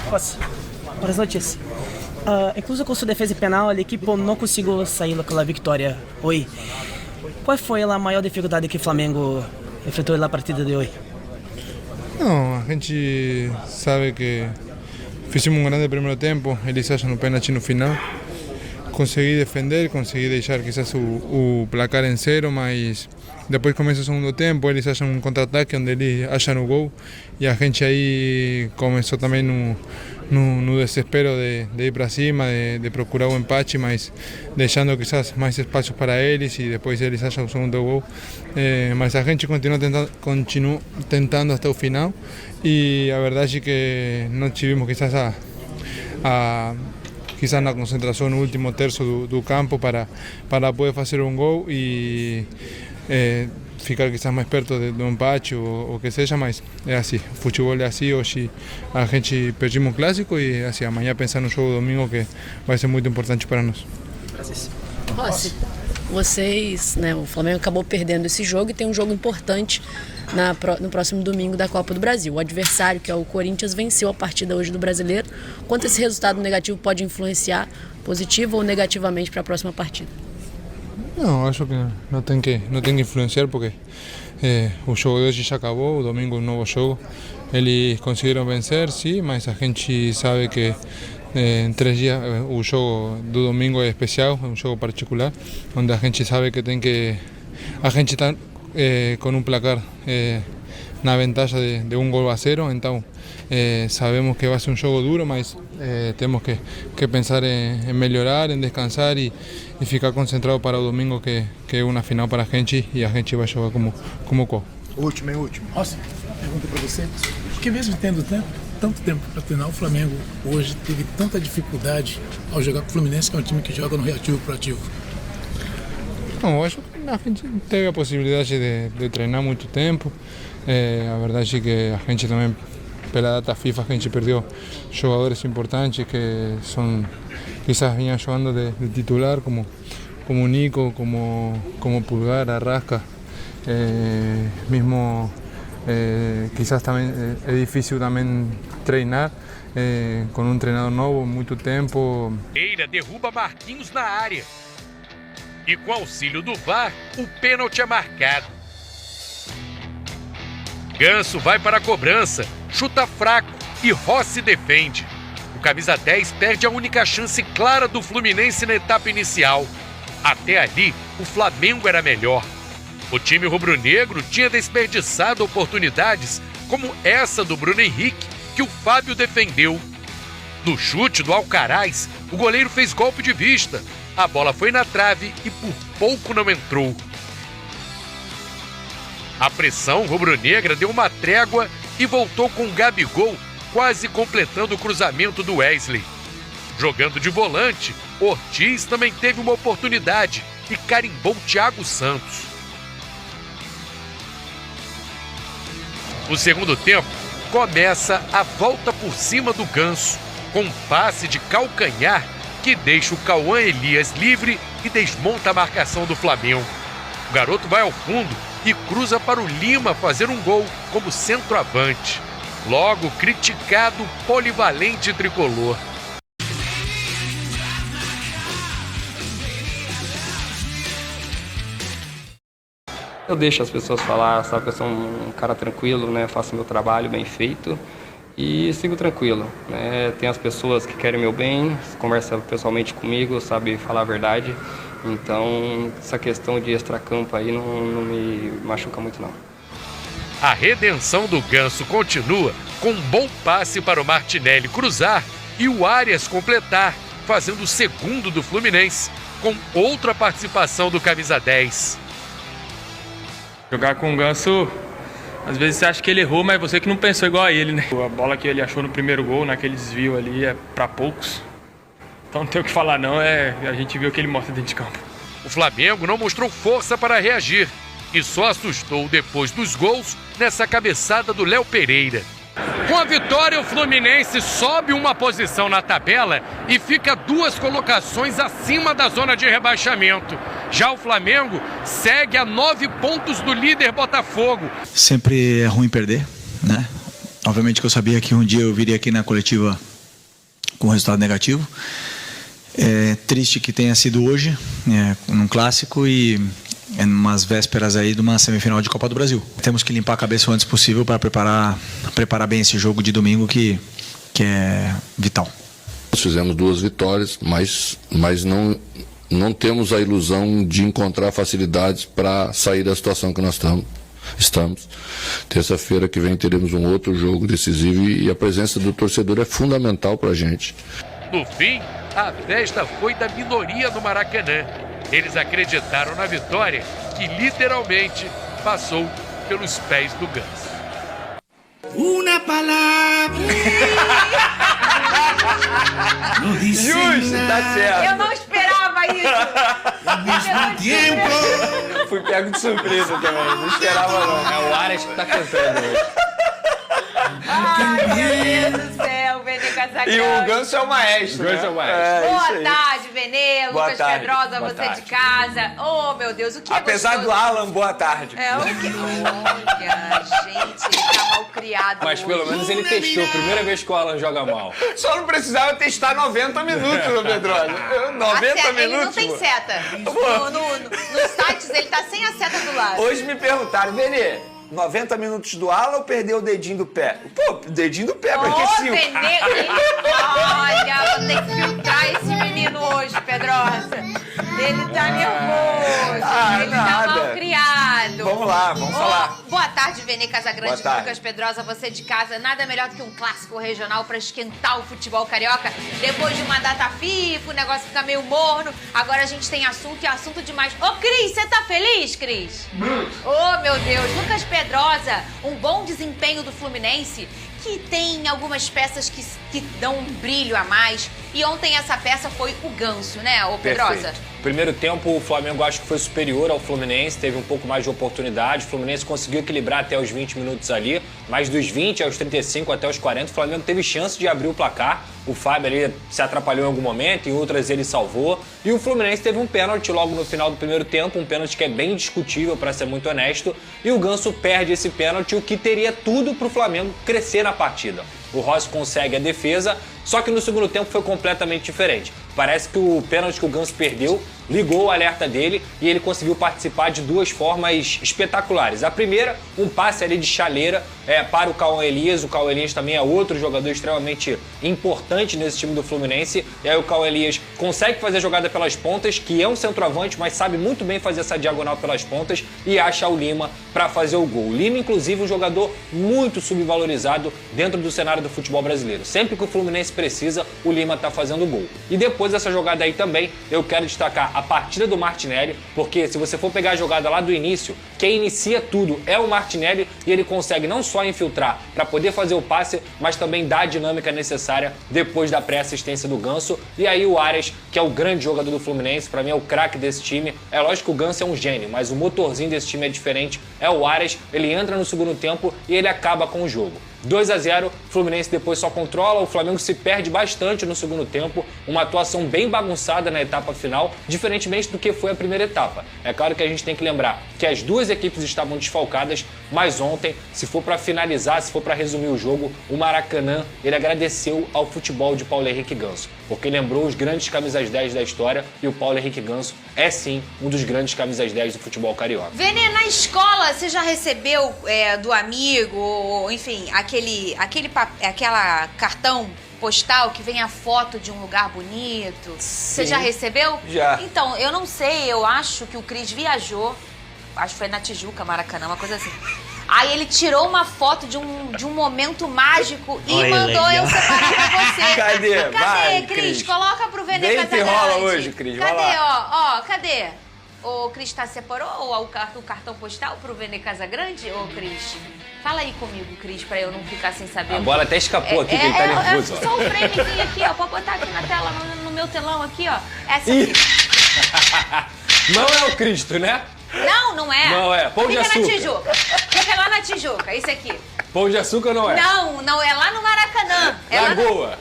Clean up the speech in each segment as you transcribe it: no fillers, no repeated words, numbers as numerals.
Posso? Boas noites. Incluso com sua defesa penal, a equipe não conseguiu sair com a vitória hoje. Qual foi a maior dificuldade que o Flamengo enfrentou na partida de hoje? Não, a gente sabe que fizemos um grande primeiro tempo, eles acham um pênalti no final. Consegui defender, consegui deixar quizás o placar em zero, mas depois começa o segundo tempo, eles acham um contra-ataque onde eles acham o gol e a gente aí começou também no desespero de ir para cima, de procurar o empate, mas deixando quizás mais espaços para eles e depois eles acham o segundo gol. Mas a gente continua tentando até o final e a verdade é que não tivemos quizás quizás na concentração no último terço do campo para poder fazer um gol e ficar quizás mais perto do empate ou que seja, mas é assim, o futebol é assim, hoje a gente perdimos um clássico e assim, amanhã pensar no jogo domingo que vai ser muito importante para nós. Rossi, vocês, o Flamengo acabou perdendo esse jogo e tem um jogo importante no próximo domingo da Copa do Brasil. O adversário, que é o Corinthians, venceu a partida hoje do Brasileiro. Quanto esse resultado negativo pode influenciar positivo ou negativamente para a próxima partida? Não, acho que não tem que influenciar porque o jogo de hoje já acabou, o domingo é um novo jogo. Eles conseguiram vencer, sim, mas a gente sabe que em 3 dias o jogo do domingo é especial, é um jogo particular, onde a gente sabe que a gente está com um placar na vantagem de 1-0, então sabemos que vai ser um jogo duro, mas temos que pensar em melhorar, em descansar e ficar concentrado para o domingo, que é uma final para a gente e a gente vai jogar como qual. Último. Nossa, pergunta para você. Por que mesmo tendo tanto tempo para treinar, o Flamengo hoje teve tanta dificuldade ao jogar com o Fluminense, que é um time que joga no reativo e proativo? Não, acho que a gente teve a possibilidade de treinar muito tempo. A verdade é que a gente também, pela data FIFA, a gente perdeu jogadores importantes que quizás vinham jogando de titular, como Nico, como Pulgar, Arrasca. Mesmo quizás também é difícil também treinar com um treinador novo, muito tempo. Eira derruba Marquinhos na área. E com auxílio do VAR, o pênalti é marcado. Ganso vai para a cobrança, chuta fraco e Rossi defende. O camisa 10 perde a única chance clara do Fluminense na etapa inicial. Até ali, o Flamengo era melhor. O time rubro-negro tinha desperdiçado oportunidades como essa do Bruno Henrique, que o Fábio defendeu. No chute do Alcaraz, o goleiro fez golpe de vista. A bola foi na trave e por pouco não entrou. A pressão rubro-negra deu uma trégua e voltou com o Gabigol quase completando o cruzamento do Wesley. Jogando de volante, Ortiz também teve uma oportunidade e carimbou Thiago Santos. O segundo tempo começa a volta por cima do Ganso, com um passe de calcanhar que deixa o Cauã Elias livre e desmonta a marcação do Flamengo. O garoto vai ao fundo e cruza para o Lima fazer um gol como centroavante. Logo criticado polivalente tricolor. Eu deixo as pessoas falar, sabe que eu sou um cara tranquilo, né? Faço meu trabalho bem feito e sigo tranquilo, né? Tem as pessoas que querem meu bem, conversam pessoalmente comigo, sabe falar a verdade. Então, essa questão de extracampo aí não me machuca muito, não. A redenção do Ganso continua com um bom passe para o Martinelli cruzar e o Arias completar, fazendo o segundo do Fluminense, com outra participação do camisa 10. Jogar com o Ganso, às vezes você acha que ele errou, mas você que não pensou igual a ele, né? A bola que ele achou no primeiro gol, naquele desvio ali, é para poucos. Então não tem o que falar não, a gente viu o que ele mostra dentro de campo. O Flamengo não mostrou força para reagir e só assustou depois dos gols nessa cabeçada do Léo Pereira. Com a vitória, o Fluminense sobe uma posição na tabela e fica 2 colocações acima da zona de rebaixamento. Já o Flamengo segue a 9 pontos do líder Botafogo. Sempre é ruim perder, né? Obviamente que eu sabia que um dia eu viria aqui na coletiva com um resultado negativo. É triste que tenha sido hoje, num clássico e em umas vésperas aí de uma semifinal de Copa do Brasil. Temos que limpar a cabeça o antes possível para preparar bem esse jogo de domingo que é vital. Nós fizemos 2 vitórias, mas não temos a ilusão de encontrar facilidades para sair da situação que nós estamos. Terça-feira que vem teremos um outro jogo decisivo e a presença do torcedor é fundamental para a gente. No fim, a festa foi da minoria no Maracanã. Eles acreditaram na vitória, que literalmente passou pelos pés do Ganso. Uma palavra. Não disse Justo, nada. tá certo. Eu não esperava isso. Ao mesmo tempo. Fui pego de surpresa também, não esperava não. É o Aras que tá cantando hoje. Ai, meu Deus do céu, Vene Casagrande. E o Ganso é o maestro. O Ganso é o maestro. Boa tarde, Vene, Boa Lucas tarde. Pedrosa, Boa você tarde. de casa. Oh, meu Deus, o que Apesar é do gostoso? Alan, boa tarde. É o que... Olha, gente, ele tá mal criado Mas pelo hoje. menos ele testou. Primeira vez que o Alan joga mal. Só não precisava testar 90 minutos, meu Pedrosa. 90 minutos. Ele não tem pô. seta. Nos sites ele tá sem a seta do lado. Hoje me perguntaram, Vene, 90 minutos do Alan ou perdeu o dedinho do pé? Pô, dedinho do pé, pra que 5? Olha, vou ter que filtrar esse menino hoje, Pedrosa. Ele tá nervoso, ele tá mal criado. Vamos lá, vamos falar. Boa tarde, Vene Casagrande, Boa tarde. Lucas Pedrosa, você de casa. Nada melhor do que um clássico regional pra esquentar o futebol carioca. Depois de uma data FIFA, o negócio fica meio morno. Agora a gente tem assunto e assunto demais. Ô, Cris, você tá feliz, Cris? Oh, meu Deus. Lucas Pedrosa, um bom desempenho do Fluminense, que tem algumas peças que dão um brilho a mais. E ontem essa peça foi o Ganso, né, ô Pedrosa? Perfeito. Primeiro tempo, o Flamengo acho que foi superior ao Fluminense, teve um pouco mais de oportunidade. O Fluminense conseguiu equilibrar até os 20 minutos ali, mas dos 20 aos 35 até os 40, o Flamengo teve chance de abrir o placar. O Fábio ali se atrapalhou em algum momento, em outras ele salvou. E o Fluminense teve um pênalti logo no final do primeiro tempo, um pênalti que é bem discutível, para ser muito honesto. E o Ganso perde esse pênalti, o que teria tudo para o Flamengo crescer na partida. O Rossi consegue a defesa, só que no segundo tempo foi completamente diferente. Parece que o pênalti que o Ganso perdeu ligou o alerta dele e ele conseguiu participar de 2 formas espetaculares. A primeira, um passe ali de chaleira para o Cauã Elias. O Cauã Elias também é outro jogador extremamente importante nesse time do Fluminense. E aí o Cauã Elias consegue fazer a jogada pelas pontas, que é um centroavante, mas sabe muito bem fazer essa diagonal pelas pontas e acha o Lima para fazer o gol. O Lima, inclusive, um jogador muito subvalorizado dentro do cenário do futebol brasileiro. Sempre que o Fluminense precisa, o Lima tá fazendo o gol. E depois dessa jogada aí também, eu quero destacar a partida do Martinelli, porque se você for pegar a jogada lá do início, quem inicia tudo é o Martinelli e ele consegue não só infiltrar para poder fazer o passe, mas também dar a dinâmica necessária depois da pré-assistência do Ganso. E aí o Aras, que é o grande jogador do Fluminense, para mim é o craque desse time. É lógico que o Ganso é um gênio, mas o motorzinho desse time é diferente, é o Aras. Ele entra no segundo tempo e ele acaba com o jogo. 2-0, o Fluminense depois só controla, o Flamengo se perde bastante no segundo tempo, uma atuação bem bagunçada na etapa final, diferentemente do que foi a primeira etapa. É claro que a gente tem que lembrar que as duas equipes estavam desfalcadas, mas ontem, se for para finalizar, se for para resumir o jogo, o Maracanã, ele agradeceu ao futebol de Paulo Henrique Ganso, porque lembrou os grandes camisas 10 da história e o Paulo Henrique Ganso é sim um dos grandes camisas 10 do futebol carioca. Vene, na escola, você já recebeu do amigo, enfim, aquela cartão postal que vem a foto de um lugar bonito? Você já recebeu? Já. Então, eu não sei, eu acho que o Cris viajou, acho que foi na Tijuca, Maracanã, uma coisa assim. Aí ele tirou uma foto de um momento mágico e mandou eu separar pra você. Cadê? Cadê, Vai, Cris? Coloca pro Vene Deita e Casagrande. rola hoje, Cris, vai Cadê, lá. ó, cadê? O Cris separou o cartão postal pro Vene Casagrande, ô Cris? Fala aí comigo, Cris, pra eu não ficar sem saber. A bola até escapou aqui, que ele tá nervoso. Só o framezinho aqui, ó. Pode botar aqui na tela, no meu telão aqui, ó. Essa aqui. Não é o Cristo, né? Não, não é. Não é. Pão de Fica açúcar. na Tijuca. Fica lá na Tijuca, isso aqui. Pão de açúcar não é? Não, é lá no Maracanã. É Lagoa.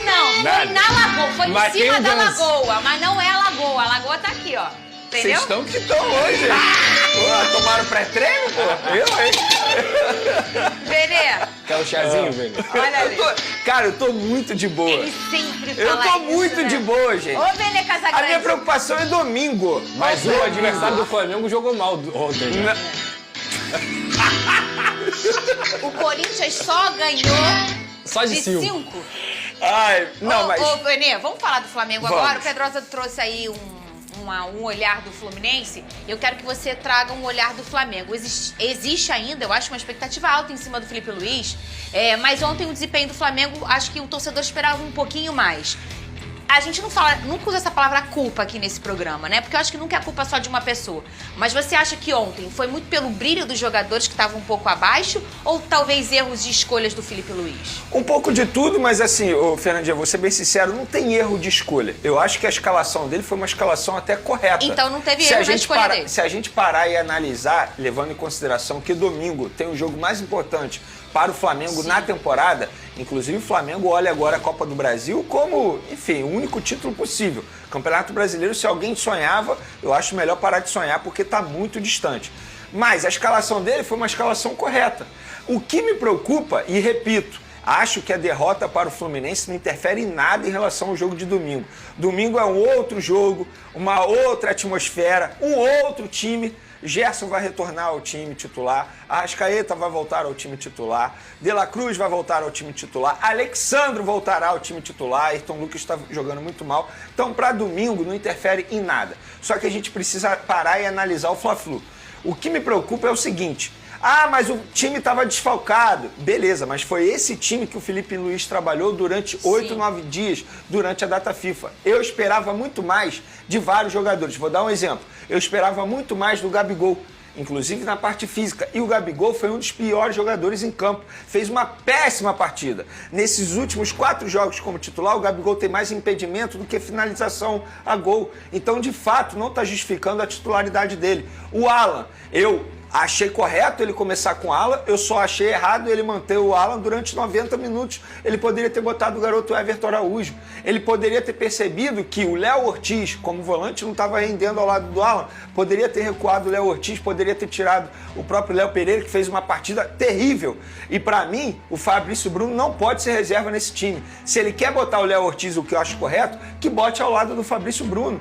Não, Nada. foi na Lagoa. Foi Mas em cima tem o da Ganso. Lagoa, mas não é a Lagoa. A Lagoa tá aqui, ó. Entendeu? Vocês estão que estão hoje. Pô, tomaram pré-treino, pô? Eu, hein? Vene, Quer um chazinho, Vini? Olha ali. Cara, eu tô muito de boa. Ele sempre Eu fala tô isso, muito né? de boa, gente. Ô, Vene Casagrande. A minha preocupação é domingo. Mas o adversário do Flamengo jogou mal ontem. Né? O Corinthians só ganhou Só de 5. Ai, não, mas... Ô, Vene, vamos falar do Flamengo Vamos. agora? O Pedrosa trouxe aí um olhar do Fluminense. Eu quero que você traga um olhar do Flamengo. Existe ainda, eu acho, uma expectativa alta em cima do Felipe Luiz. Mas ontem o desempenho do Flamengo, acho que o torcedor esperava um pouquinho mais. A gente nunca usa essa palavra culpa aqui nesse programa, né? Porque eu acho que nunca é culpa só de uma pessoa. Mas você acha que ontem foi muito pelo brilho dos jogadores que estavam um pouco abaixo ou talvez erros de escolhas do Felipe Luiz? Um pouco de tudo, mas assim, Fernandinha, vou ser bem sincero, não tem erro de escolha. Eu acho que a escalação dele foi uma escalação até correta. Então não teve erro na escolha dele. Se a gente parar e analisar, levando em consideração que domingo tem o jogo mais importante para o Flamengo na temporada, inclusive o Flamengo olha agora a Copa do Brasil como, enfim, o único título possível. Campeonato Brasileiro, se alguém sonhava, eu acho melhor parar de sonhar porque está muito distante. Mas a escalação dele foi uma escalação correta. O que me preocupa, e repito, acho que a derrota para o Fluminense não interfere em nada em relação ao jogo de domingo. Domingo é um outro jogo, uma outra atmosfera, um outro time. Gerson vai retornar ao time titular, Arrascaeta vai voltar ao time titular, De La Cruz vai voltar ao time titular, Alexandro voltará ao time titular, Ayrton Lucas está jogando muito mal. Então, para domingo, não interfere em nada. Só que a gente precisa parar e analisar o Fla-Flu. O que me preocupa é o seguinte... Ah, mas o time estava desfalcado. Beleza, mas foi esse time que o Felipe Luiz trabalhou durante 8, 9 dias, durante a data FIFA. Eu esperava muito mais de vários jogadores. Vou dar um exemplo. Eu esperava muito mais do Gabigol, inclusive na parte física. E o Gabigol foi um dos piores jogadores em campo. Fez uma péssima partida. Nesses últimos 4 jogos como titular, o Gabigol tem mais impedimento do que finalização a gol. Então, de fato, não está justificando a titularidade dele. O Alan, achei correto ele começar com o Alan, eu só achei errado ele manter o Alan durante 90 minutos. Ele poderia ter botado o garoto Everton Araújo. Ele poderia ter percebido que o Léo Ortiz, como volante, não estava rendendo ao lado do Alan. Poderia ter recuado o Léo Ortiz, poderia ter tirado o próprio Léo Pereira, que fez uma partida terrível. E para mim, o Fabrício Bruno não pode ser reserva nesse time. Se ele quer botar o Léo Ortiz, o que eu acho correto, que bote ao lado do Fabrício Bruno.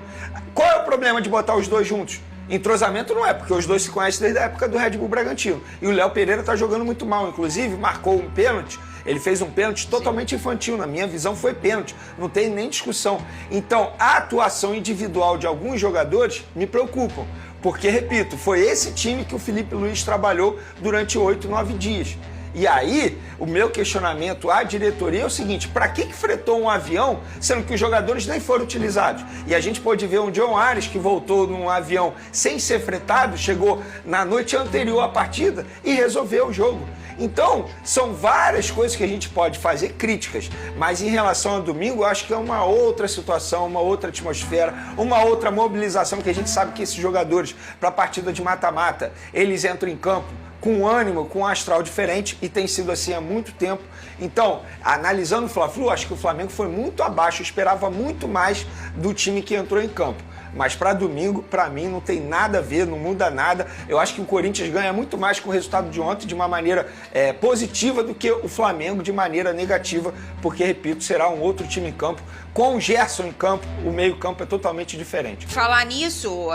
Qual é o problema de botar os dois juntos? Entrosamento não é, porque os dois se conhecem desde a época do Red Bull Bragantino. E o Léo Pereira tá jogando muito mal, inclusive marcou um pênalti. Ele fez um pênalti totalmente infantil, na minha visão foi pênalti, não tem nem discussão. Então, a atuação individual de alguns jogadores me preocupam, porque, repito, foi esse time que o Felipe Luiz trabalhou durante 8, 9 dias. E aí, o meu questionamento à diretoria é o seguinte, para que fretou um avião, sendo que os jogadores nem foram utilizados? E a gente pôde ver um John Ares que voltou num avião sem ser fretado, chegou na noite anterior à partida e resolveu o jogo. Então, são várias coisas que a gente pode fazer críticas, mas em relação ao domingo, eu acho que é uma outra situação, uma outra atmosfera, uma outra mobilização que a gente sabe que esses jogadores, para a partida de mata-mata, eles entram em campo com ânimo, com um astral diferente, e tem sido assim há muito tempo. Então, analisando o Fla-Flu, acho que o Flamengo foi muito abaixo, eu esperava muito mais do time que entrou em campo. Mas para domingo, para mim, não tem nada a ver, não muda nada. Eu acho que o Corinthians ganha muito mais com o resultado de ontem de uma maneira positiva do que o Flamengo de maneira negativa, porque, repito, será um outro time em campo. Com o Gerson em campo, o meio-campo é totalmente diferente. Falar nisso,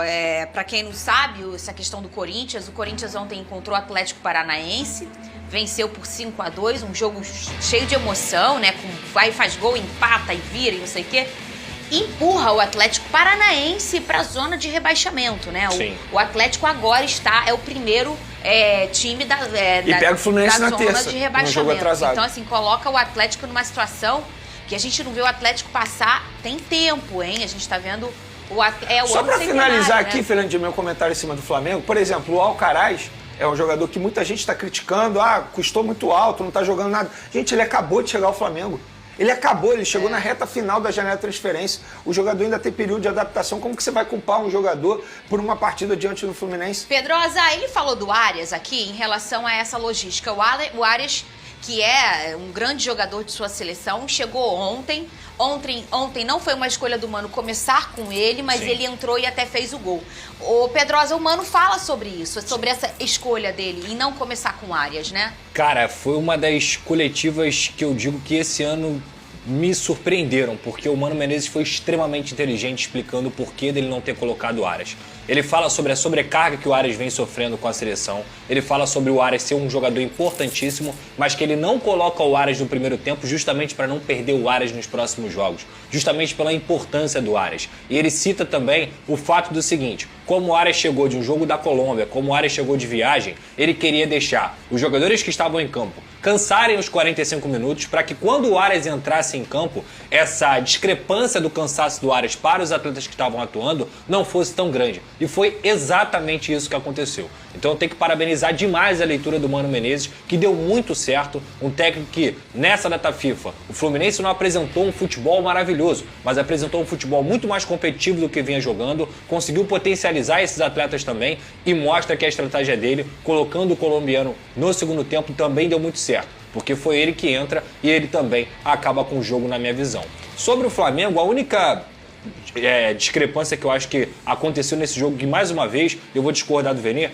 para quem não sabe, essa questão do Corinthians, o Corinthians ontem encontrou o Atlético Paranaense, venceu por 5-2, um jogo cheio de emoção, né? Vai, faz gol, empata e vira e não sei o quê. Empurra o Atlético Paranaense para a zona de rebaixamento, né? O Atlético agora é o primeiro time da pega o Fluminense na zona terça, de rebaixamento. jogo atrasado. Então, assim, coloca o Atlético numa situação que a gente não vê o Atlético passar tem tempo, hein? A gente tá vendo o Só para finalizar aqui, né? Fernandinho, meu comentário em cima do Flamengo, por exemplo, o Alcaraz é um jogador que muita gente está criticando, custou muito alto, não tá jogando nada. Gente, ele acabou de chegar ao Flamengo. Ele chegou na reta final da janela de transferência. O jogador ainda tem período de adaptação. Como que você vai culpar um jogador por uma partida diante do Fluminense? Pedrosa, ele falou do Arias aqui em relação a essa logística. O Arias que é um grande jogador de sua seleção, chegou ontem. Ontem não foi uma escolha do Mano começar com ele, mas ele entrou e até fez o gol. O Pedrosa, o Mano fala sobre isso, sobre essa escolha dele em não começar com Arias, né? Cara, foi uma das coletivas que eu digo que esse ano me surpreenderam, porque o Mano Menezes foi extremamente inteligente explicando o porquê dele não ter colocado o Arias. Ele fala sobre a sobrecarga que o Arias vem sofrendo com a seleção. Ele fala sobre o Arias ser um jogador importantíssimo, mas que ele não coloca o Arias no primeiro tempo justamente para não perder o Arias nos próximos jogos. Justamente pela importância do Arias. E ele cita também o fato do seguinte: como o Arias chegou de um jogo da Colômbia, como o Arias chegou de viagem, ele queria deixar os jogadores que estavam em campo cansarem os 45 minutos para que quando o Arias entrasse em campo, essa discrepância do cansaço do Arias para os atletas que estavam atuando não fosse tão grande. E foi exatamente isso que aconteceu. Então eu tenho que parabenizar demais a leitura do Mano Menezes, que deu muito certo. Um técnico que, nessa data FIFA, o Fluminense não apresentou um futebol maravilhoso, mas apresentou um futebol muito mais competitivo do que vinha jogando, conseguiu potencializar esses atletas também e mostra que a estratégia dele, colocando o colombiano no segundo tempo, também deu muito certo, porque foi ele que entra e ele também acaba com o jogo na minha visão. Sobre o Flamengo, a única discrepância que eu acho que aconteceu nesse jogo, que mais uma vez eu vou discordar do Venê,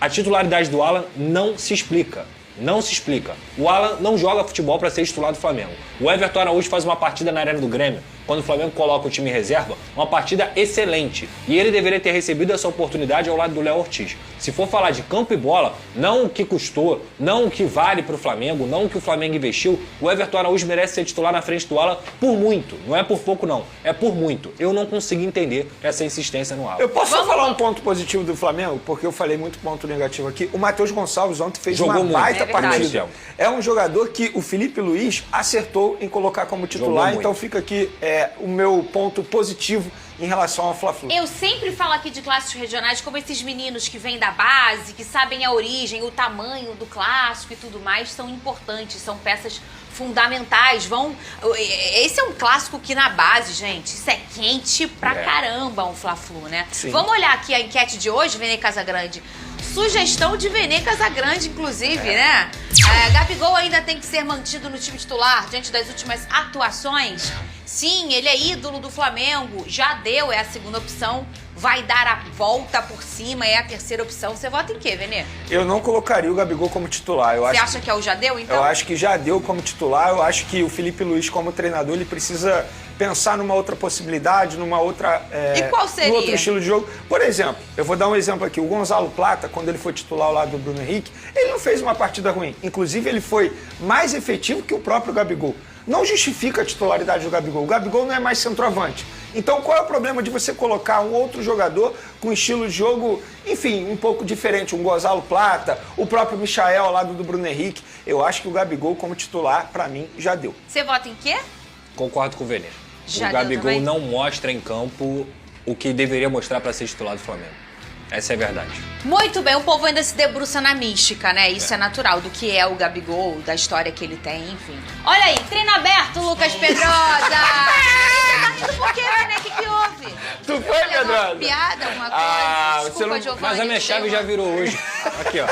a titularidade do Alan não se explica. Não se explica. O Alan não joga futebol para ser titular do Flamengo. O Everton Araújo faz uma partida na Arena do Grêmio, quando o Flamengo coloca o time em reserva, uma partida excelente. E ele deveria ter recebido essa oportunidade ao lado do Léo Ortiz. Se for falar de campo e bola, não o que custou, não o que vale para o Flamengo, não o que o Flamengo investiu, o Everton Araújo merece ser titular na frente do Alan por muito. Não é por pouco, não. É por muito. Eu não consegui entender essa insistência no Alan. Eu posso só falar um ponto positivo do Flamengo? Porque eu falei muito ponto negativo aqui. O Matheus Gonçalves ontem fez uma baita partida. É um jogador que o Felipe Luiz acertou em colocar como titular, então fica aqui o meu ponto positivo em relação ao Fla-Flu. Eu sempre falo aqui de clássicos regionais como esses meninos que vêm da base, que sabem a origem, o tamanho do clássico e tudo mais, são importantes, são peças fundamentais. Esse é um clássico que na base, gente, isso é quente pra caramba, um Fla-Flu, né? Sim. Vamos olhar aqui a enquete de hoje, Venê Casagrande. Sugestão de Venê Casagrande, inclusive, né? Gabigol ainda tem que ser mantido no time titular diante das últimas atuações. Sim, ele é ídolo do Flamengo, já deu, é a segunda opção. Vai dar a volta por cima, é a terceira opção. Você vota em quê, Venê? Eu não colocaria o Gabigol como titular. Você acha que é o Jadeu, então? Eu acho que Jadeu como titular. Eu acho que o Felipe Luiz como treinador, ele precisa pensar numa outra possibilidade, numa outra... E qual seria? Num outro estilo de jogo. Por exemplo, eu vou dar um exemplo aqui. O Gonzalo Plata, quando ele foi titular ao lado do Bruno Henrique, ele não fez uma partida ruim. Inclusive, ele foi mais efetivo que o próprio Gabigol. Não justifica a titularidade do Gabigol. O Gabigol não é mais centroavante. Então, qual é o problema de você colocar um outro jogador com estilo de jogo, enfim, um pouco diferente? Um Gonzalo Plata, o próprio Michael ao lado do Bruno Henrique. Eu acho que o Gabigol como titular, pra mim, já deu. Você vota em quê? Concordo com o Venê. Já o Gabigol também? não mostra em campo o que deveria mostrar para ser titular do Flamengo. Essa é a verdade. Muito bem, o povo ainda se debruça na mística, né? Isso é natural, do que é o Gabigol, da história que ele tem, enfim. Olha aí, treino aberto, Lucas Pedrosa! Tá rindo por quê, né? O que houve? Tu foi, Pedrosa? Uma piada, alguma coisa? Desculpa, Giovanni. Mas a minha chave já virou hoje. Aqui, ó.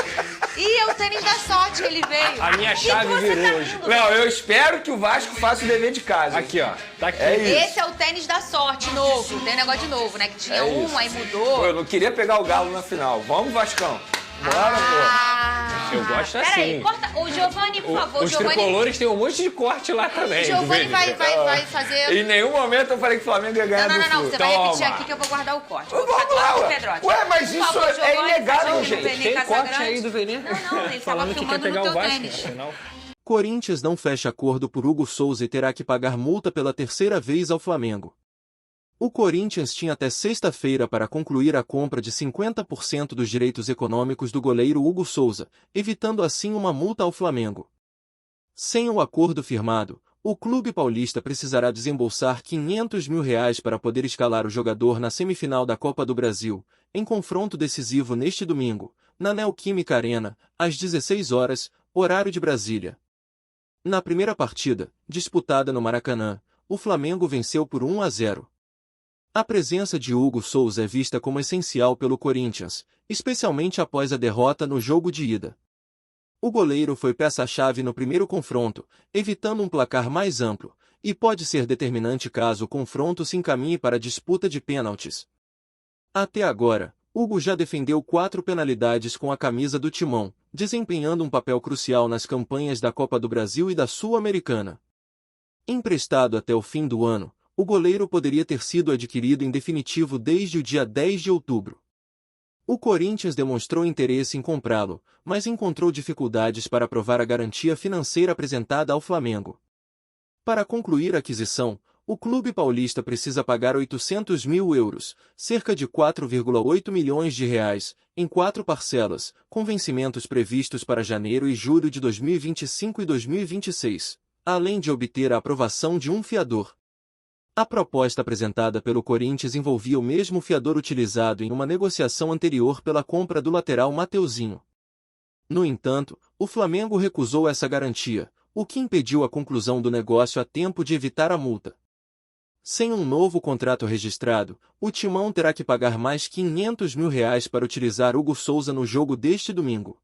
Ih, é o tênis da sorte que ele veio. A minha chave virou hoje. Não, eu espero que o Vasco faça o dever de casa. Aqui, ó. Tá aqui. Esse é o tênis da sorte, novo. Tem negócio de novo, né? Que tinha aí mudou. Pô, eu não queria pegar o Galo na final. Vamos, Vascão. Bora, pô. Eu gosto assim. Peraí, corta. O Giovanni, por favor. Os tricolores têm um monte de corte lá também. O Giovanni vai fazer... Em nenhum momento eu falei que o Flamengo ia ganhar do Flu. Não. Você vai repetir aqui que eu vou guardar o corte. Vamos lá, ué, mas isso é inegável, gente. Tem corte aí do Venê? Não, ele falando que quer pegar o Vasco, afinal. Corinthians não fecha acordo por Hugo Souza e terá que pagar multa pela terceira vez ao Flamengo. O Corinthians tinha até sexta-feira para concluir a compra de 50% dos direitos econômicos do goleiro Hugo Souza, evitando assim uma multa ao Flamengo. Sem o acordo firmado, o clube paulista precisará desembolsar R$ 500 mil para poder escalar o jogador na semifinal da Copa do Brasil, em confronto decisivo neste domingo, na Neoquímica Arena, às 16 horas, horário de Brasília. Na primeira partida, disputada no Maracanã, o Flamengo venceu por 1-0. A presença de Hugo Souza é vista como essencial pelo Corinthians, especialmente após a derrota no jogo de ida. O goleiro foi peça-chave no primeiro confronto, evitando um placar mais amplo, e pode ser determinante caso o confronto se encaminhe para a disputa de pênaltis. Até agora, Hugo já defendeu 4 penalidades com a camisa do Timão, desempenhando um papel crucial nas campanhas da Copa do Brasil e da Sul-Americana. Emprestado até o fim do ano, o goleiro poderia ter sido adquirido em definitivo desde o dia 10 de outubro. O Corinthians demonstrou interesse em comprá-lo, mas encontrou dificuldades para provar a garantia financeira apresentada ao Flamengo. Para concluir a aquisição, o clube paulista precisa pagar 800 mil euros, cerca de 4,8 milhões de reais, em 4 parcelas, com vencimentos previstos para janeiro e julho de 2025 e 2026, além de obter a aprovação de um fiador. A proposta apresentada pelo Corinthians envolvia o mesmo fiador utilizado em uma negociação anterior pela compra do lateral Mateuzinho. No entanto, o Flamengo recusou essa garantia, o que impediu a conclusão do negócio a tempo de evitar a multa. Sem um novo contrato registrado, o Timão terá que pagar mais 500 mil reais para utilizar Hugo Souza no jogo deste domingo.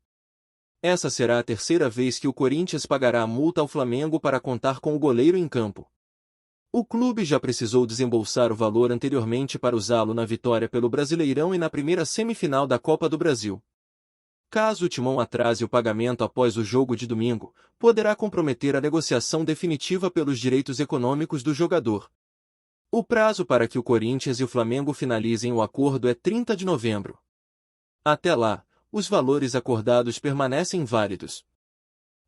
Essa será a terceira vez que o Corinthians pagará a multa ao Flamengo para contar com o goleiro em campo. O clube já precisou desembolsar o valor anteriormente para usá-lo na vitória pelo Brasileirão e na primeira semifinal da Copa do Brasil. Caso o Timão atrase o pagamento após o jogo de domingo, poderá comprometer a negociação definitiva pelos direitos econômicos do jogador. O prazo para que o Corinthians e o Flamengo finalizem o acordo é 30 de novembro. Até lá, os valores acordados permanecem válidos.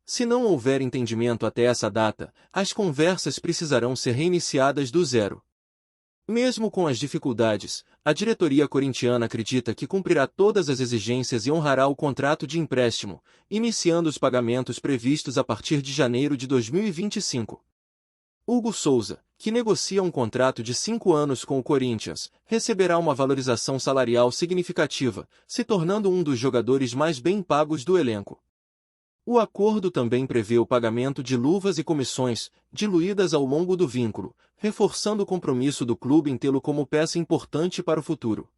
Se não houver entendimento até essa data, as conversas precisarão ser reiniciadas do zero. Mesmo com as dificuldades, a diretoria corintiana acredita que cumprirá todas as exigências e honrará o contrato de empréstimo, iniciando os pagamentos previstos a partir de janeiro de 2025. Hugo Souza, que negocia um contrato de 5 anos com o Corinthians, receberá uma valorização salarial significativa, se tornando um dos jogadores mais bem pagos do elenco. O acordo também prevê o pagamento de luvas e comissões, diluídas ao longo do vínculo, reforçando o compromisso do clube em tê-lo como peça importante para o futuro.